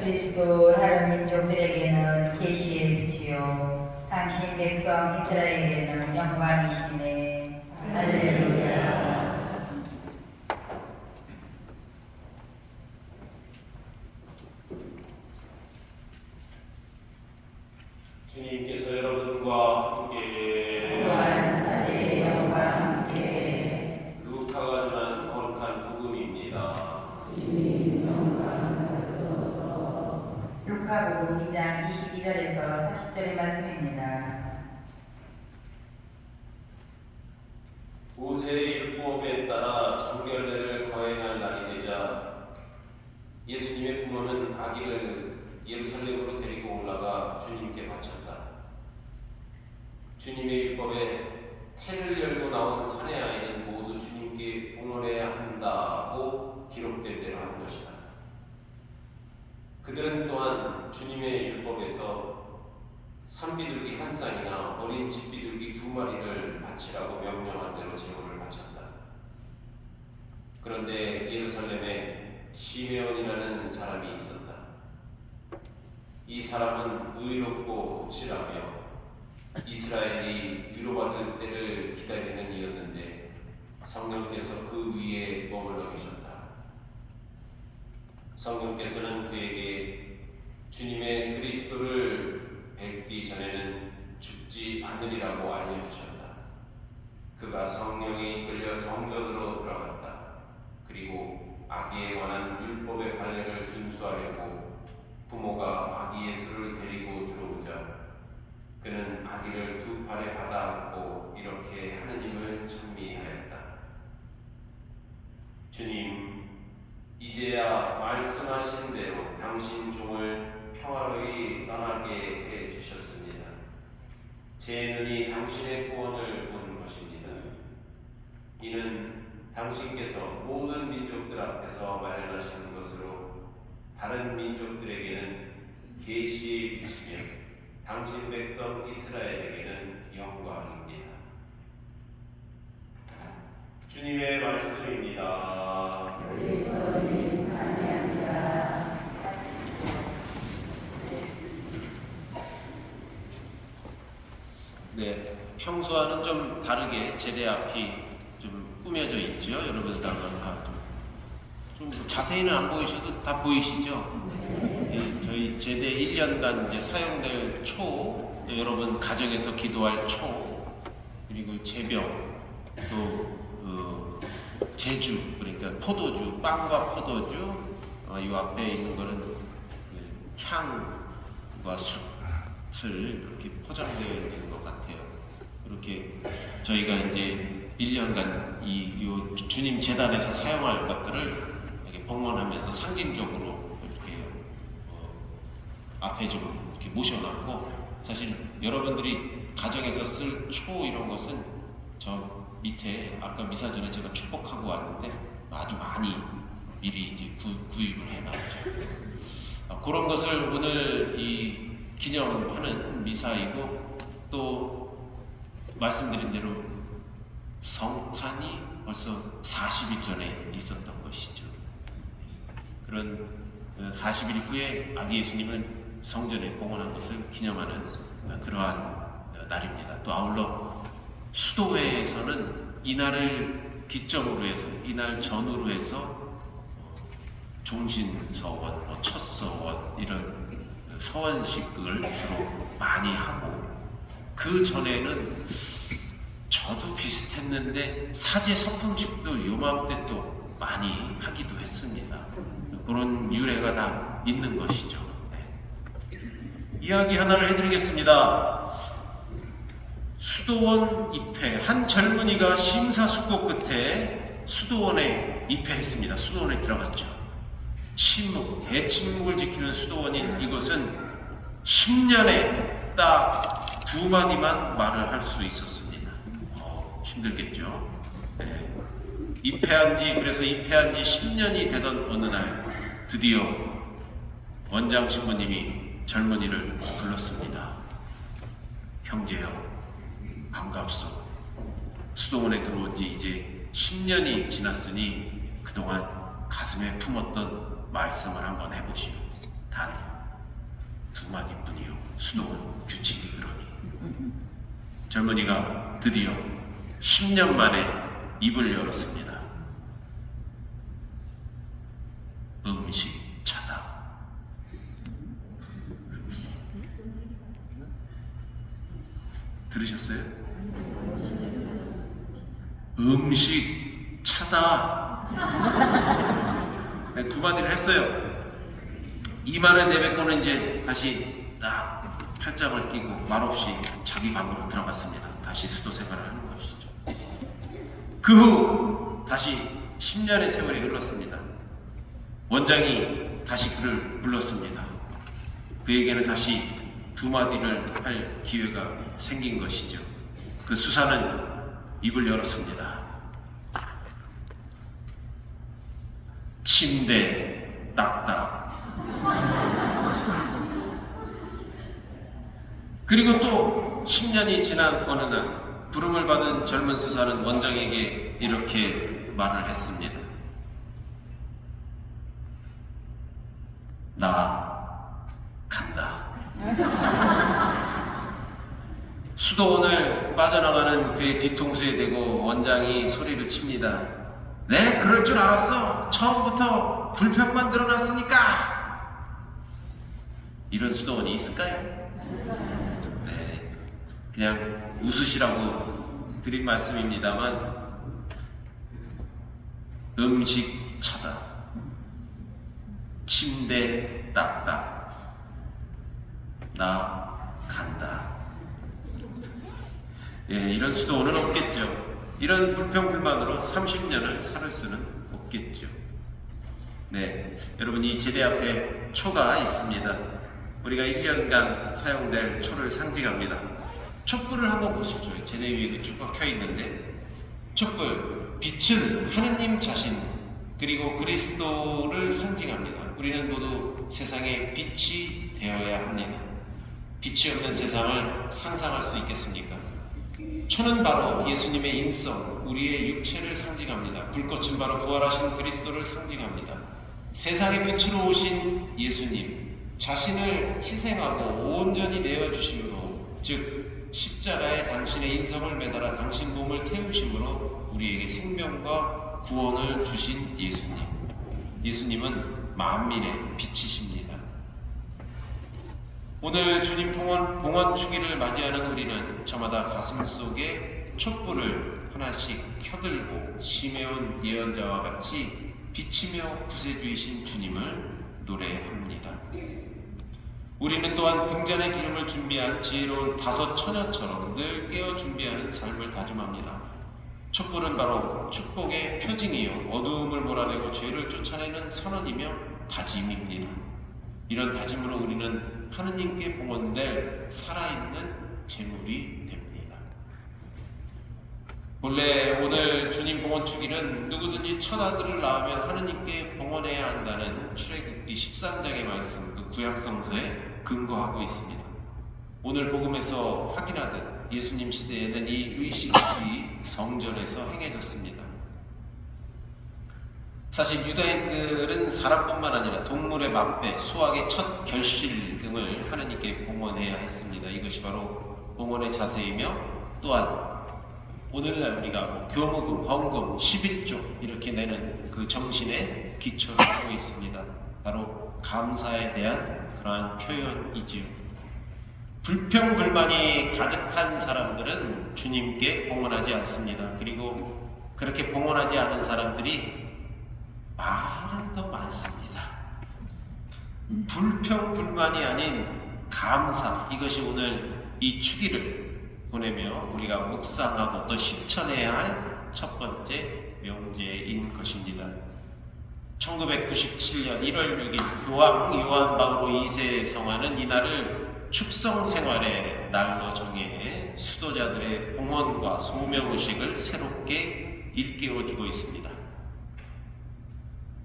그리스도 다른 민족들에게는 계시의 빛이요 당신 백성 이스라엘에게는 영광이시네. 할렐루야. 주님께서 여러분과 함께 또한 사제의 영과 함께 루카가 전한 거룩한 복음입니다. 루카복음 2장 22절에서 40절의 말씀입니다. 모세의 율법에 따라 정결례를 거행할 날이 되자 예수님의 부모는 아기를 예루살렘으로 데리고 올라가 주님께 바쳤다. 주님의 율법에 태를 열고 나온 사내 아이는 모두 주님께 봉헌해야 한다고 기록된 대로 한 것이다. 그들은 또한 주님의 율법에서 산비둘기 한 쌍이나 어린 집비둘기 2마리를 바치라고 명령한 대로 제물을 바쳤다. 그런데 예루살렘에 시메온이라는 사람이 있었다. 이 사람은 의롭고 독실하며 이스라엘이 위로받을 때를 기다리는 이였는데 성령께서 그 위에 머물러 계셨다. 성령께서는 그에게 주님의 그리스도를 뵙기 전에는 죽지 않으리라고 알려주셨다. 그가 성령에 이끌려 성전으로 들어갔다. 그리고 아기에 관한 율법의 관례를 준수하려고 부모가 아기 예수를 데리고 들어오자 그는 아기를 2팔에 받아 안고 이렇게 하느님을 찬미하였다. 주님, 이제야 말씀하신 대로 당신 종을 평화로이 떠나게 해 주셨습니다. 제 눈이 당신의 구원을 보는 것입니다. 이는 당신께서 모든 민족들 앞에서 마련하신 것으로 다른 민족들에게는 계시의 빛이며 당신 백성 이스라엘에게는 영광입니다. 주님의 말씀입니다. 그리스도님 찬양합니다. 네, 평소와는 좀 다르게 제대 앞이 좀 꾸며져 있죠. 여러분들 한번 봐도 좀 자세히는 안 보이셔도 다 보이시죠? 예, 저희 제대 1년간 이제 사용될 초, 여러분 가정에서 기도할 초, 그리고 제병, 또 제주, 그러니까 포도주, 빵과 포도주, 이 앞에 있는 거는 향과 숯을 이렇게 포장되어 있는 것 같아요. 이렇게 저희가 이제 1년간 이 주님 재단에서 사용할 것들을 이렇게 봉헌하면서 상징적으로 이렇게 앞에 좀 이렇게 모셔놨고, 사실 여러분들이 가정에서 쓸 초 이런 것은 저 밑에 아까 미사 전에 제가 축복하고 왔는데 아주 많이 미리 이제 구입을 해놨죠. 그런 것을 오늘 이 기념하는 미사이고, 또 말씀드린 대로 성탄이 벌써 40일 전에 있었던 것이죠. 그런 40일 후에 아기 예수님을 성전에 봉헌한 것을 기념하는 그러한 날입니다. 또 아울러 수도회에서는 이날을 기점으로 해서, 이날 전후로 해서 종신서원, 첫서원 이런 서원식을 주로 많이 하고, 그 전에는 저도 비슷했는데 사제 서품식도 요맘때 또 많이 하기도 했습니다. 그런 유래가 다 있는 것이죠. 네. 이야기 하나를 해드리겠습니다. 수도원 입회, 한 젊은이가 심사숙고 끝에 수도원에 입회했습니다. 수도원에 들어갔죠. 침묵, 대침묵을 지키는 수도원인 이것은 10년에 딱 2마디만 말을 할 수 있었습니다. 힘들겠죠. 네. 그래서 입회한 지 10년이 되던 어느 날 드디어 원장 신부님이 젊은이를 불렀습니다. 형제여, 반갑소. 수도원에 들어온 지 이제 10년이 지났으니 그동안 가슴에 품었던 말씀을 한번 해보시오. 단 두 마디뿐이요. 수도는 규칙이 그러니. 젊은이가 드디어 10년 만에 입을 열었습니다. 음식 차다. 들으셨어요? 음식 차다. 네, 두 마디를 했어요. 이 말을 내뱉고는 이제 다시 딱 팔짱을 끼고 말없이 자기 방으로 들어갔습니다. 다시 수도 생활을 하는 것이죠. 그 후 다시 10년의 세월이 흘렀습니다. 원장이 다시 그를 불렀습니다. 그에게는 다시 두 마디를 할 기회가 생긴 것이죠. 그 수사는 입을 열었습니다. 침대 딱딱. 그리고 또 10년이 지난 어느 날 부름을 받은 젊은 수사는 원장에게 이렇게 말을 했습니다. 나 간다. 수도원을 빠져나가는 그의 뒤통수에 대고 원장이 소리를 칩니다. 네, 그럴 줄 알았어. 처음부터 불평만 드러났으니까. 이런 수도원이 있을까요? 네, 그냥 웃으시라고 드린 말씀입니다만 음식 차다. 침대 딱딱. 나 간다. 예, 이런 수도원은 없겠죠. 이런 불평불만으로 30년을 살 수는 없겠죠. 네, 여러분 이 제대 앞에 초가 있습니다. 우리가 1년간 사용될 초를 상징합니다. 촛불을 한번 보십시오. 제대 위에 그 촛불 켜 있는데 촛불, 빛은 하느님 자신 그리고 그리스도를 상징합니다. 우리는 모두 세상의 빛이 되어야 합니다. 빛이 없는 세상을 상상할 수 있겠습니까? 초는 바로 예수님의 인성, 우리의 육체를 상징합니다. 불꽃은 바로 부활하신 그리스도를 상징합니다. 세상의 빛으로 오신 예수님, 자신을 희생하고 온전히 내어주심으로, 즉 십자가에 당신의 인성을 매달아 당신 몸을 태우심으로 우리에게 생명과 구원을 주신 예수님. 예수님은 만민의 빛이십니다. 오늘 주님 봉헌 주기를 맞이하는 우리는 저마다 가슴 속에 촛불을 하나씩 켜들고 심해온 예언자와 같이 비치며 구세주이신 주님을 노래합니다. 우리는 또한 등잔의 기름을 준비한 지혜로운 다섯 처녀처럼 늘 깨어 준비하는 삶을 다짐합니다. 촛불은 바로 축복의 표징이요 어두움을 몰아내고 죄를 쫓아내는 선언이며 다짐입니다. 이런 다짐으로 우리는 하느님께 봉헌될 살아있는 제물이 됩니다. 본래 오늘 주님 봉헌 주기는 누구든지 첫 아들을 낳으면 하느님께 봉헌해야 한다는 출애굽기 13장의 말씀, 그 구약성서에 근거하고 있습니다. 오늘 복음에서 확인하듯 예수님 시대에는 이 의식이 성전에서 행해졌습니다. 사실 유다인들은 사람뿐만 아니라 동물의 맛배, 소학의 첫 결실 등을 하느님께 봉헌해야 했습니다. 이것이 바로 봉헌의 자세이며 또한 오늘날 우리가 교무금, 헌금, 11조 이렇게 내는 그 정신에 기초를 하고 있습니다. 바로 감사에 대한 그러한 표현이지요. 불평불만이 가득한 사람들은 주님께 봉헌하지 않습니다. 그리고 그렇게 봉헌하지 않은 사람들이 말은 더 많습니다. 불평불만이 아닌 감사, 이것이 오늘 이 주기를 보내며 우리가 묵상하고 또 실천해야 할 첫 번째 명제인 것입니다. 1997년 1월 6일 교황 요한 바오로 2세 성화는 이날을 축성생활의 날로 정해 수도자들의 봉헌과 소명의식을 새롭게 일깨워주고 있습니다.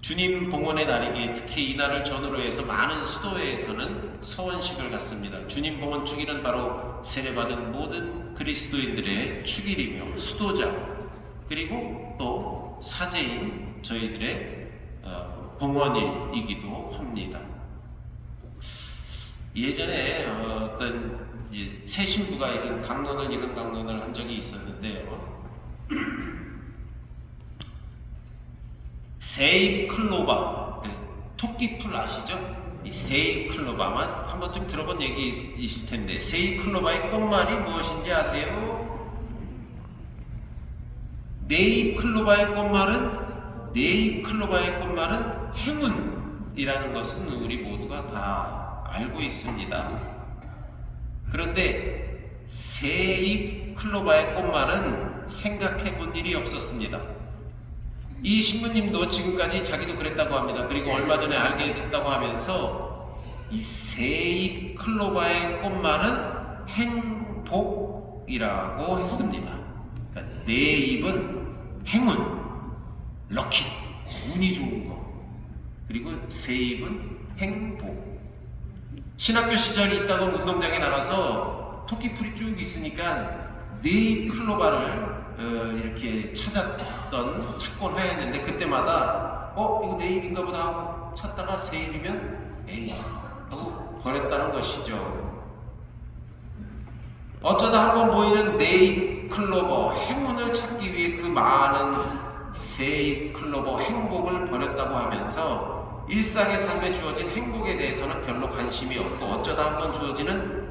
주님 봉헌의 날이기에 특히 이 날을 전후로 해서 많은 수도회에서는 서원식을 갖습니다. 주님 봉헌 축일은 바로 세례받은 모든 그리스도인들의 축일이며 수도자 그리고 또 사제인 저희들의 봉헌일이기도 합니다. 예전에 어떤 이제 새 신부가 이런 강론을 한 적이 있었는데요. 세이클로바, 토끼풀 아시죠? 이 세이클로바만 한 번쯤 들어본 얘기 있을 텐데, 세이클로바의 꽃말이 무엇인지 아세요? 네이클로바의 꽃말은 행운이라는 것은 우리 모두가 다 알고 있습니다. 그런데 세이클로바의 꽃말은 생각해 본 일이 없었습니다. 이 신부님도 지금까지 자기도 그랬다고 합니다. 그리고 얼마 전에 알게 됐다고 하면서 이 세잎 클로바의 꽃말은 행복이라고 했습니다. 그러니까 내 입은 행운, 럭키, 운이 좋은 거. 그리고 새 입은 행복. 신학교 시절에 있다가 운동장에 나가서 토끼풀이 쭉 있으니까 네 클로바를 이렇게 찾곤 하였는데, 그때마다 이거 내 입인가 보다 하고 찾다가 새 입이면 에이 하고 버렸다는 것이죠. 어쩌다 한번 보이는 네잎 클로버 행운을 찾기 위해 그 많은 새잎 클로버 행복을 버렸다고 하면서 일상의 삶에 주어진 행복에 대해서는 별로 관심이 없고, 어쩌다 한번 주어지는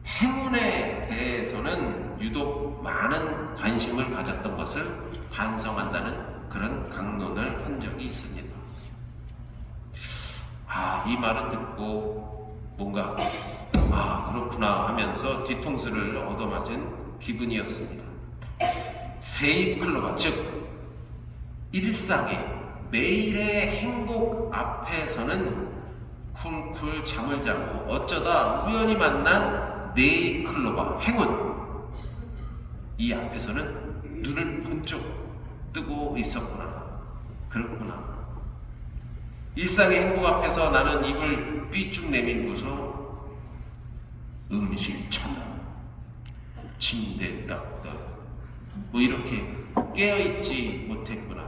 행운에 대해서는 유독 많은 관심을 가졌던 것을 반성한다는 그런 강론을 한 적이 있습니다. 이 말을 듣고 뭔가 그렇구나 하면서 뒤통수를 얻어맞은 기분이었습니다. 세잎 클로바, 즉 일상의 매일의 행복 앞에서는 쿨쿨 잠을 자고, 어쩌다 우연히 만난 네잎 클로바, 행운, 이 앞에서는 눈을 번쩍 뜨고 있었구나. 그렇구나. 일상의 행복 앞에서 나는 입을 삐쭉 내밀고서 음식 차나, 침대 딱딱, 이렇게 깨어있지 못했구나.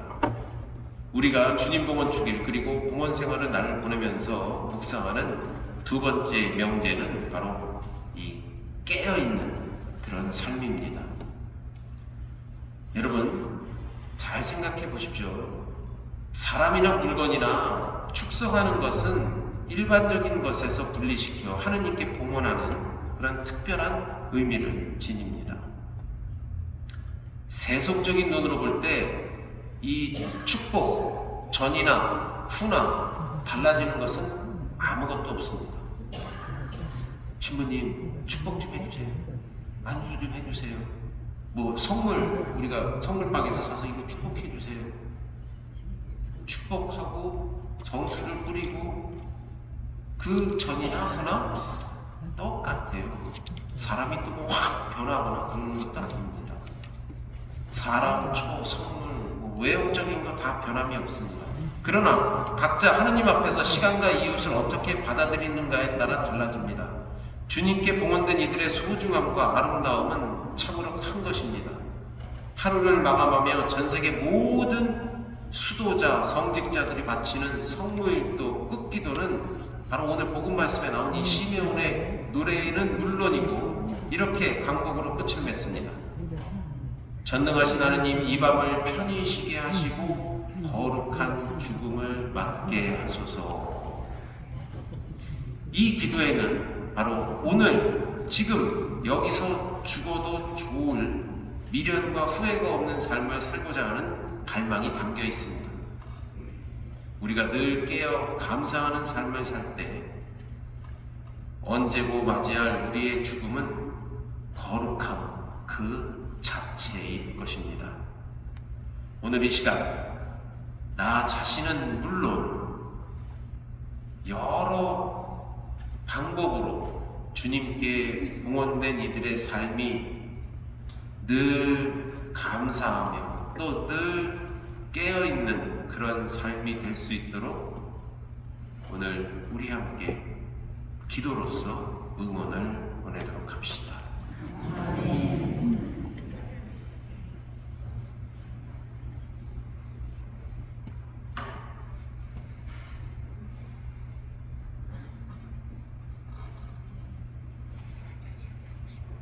우리가 주님 봉헌 주길, 그리고 봉헌 생활을 나를 보내면서 묵상하는 두 번째 명제는 바로 이 깨어있는 그런 삶입니다. 여러분 잘 생각해 보십시오. 사람이나 물건이나 축성하는 것은 일반적인 것에서 분리시켜 하느님께 봉헌하는 그런 특별한 의미를 지닙니다. 세속적인 눈으로 볼 때 이 축복, 전이나 후나 달라지는 것은 아무것도 없습니다. 신부님 축복 좀 해주세요. 안수 좀 해주세요. 선물, 우리가 선물방에서 사서 이거 축복해주세요. 축복하고 정수를 뿌리고 그 전이나 후나 똑같아요. 사람이 또 확 변하거나 그런 것도 아닙니다. 사람, 선물, 외형적인 거 다 변함이 없습니다. 그러나 각자 하느님 앞에서 시간과 이웃을 어떻게 받아들이는가에 따라 달라집니다. 주님께 봉헌된 이들의 소중함과 아름다움은 참으로 큰 것입니다. 하루를 마감하며 전세계 모든 수도자, 성직자들이 바치는 성무일도, 끝기도는 바로 오늘 복음 말씀에 나온 이 시메온의 노래는 물론이고 이렇게 강곡으로 끝을 맺습니다. 전능하신 하느님, 이 밤을 편히 쉬게 하시고 거룩한 죽음을 맞게 하소서. 이 기도에는 바로 오늘 지금 여기서 죽어도 좋을 미련과 후회가 없는 삶을 살고자 하는 갈망이 담겨 있습니다. 우리가 늘 깨어 감사하는 삶을 살 때 언제고 맞이할 우리의 죽음은 거룩함 그 자체일 것입니다. 오늘 이 시간 나 자신은 물론 여러 방법으로 주님께 봉헌된 이들의 삶이 늘 감사하며 또 늘 깨어있는 그런 삶이 될 수 있도록 오늘 우리 함께 기도로서 응원을 보내도록 합시다. 아멘.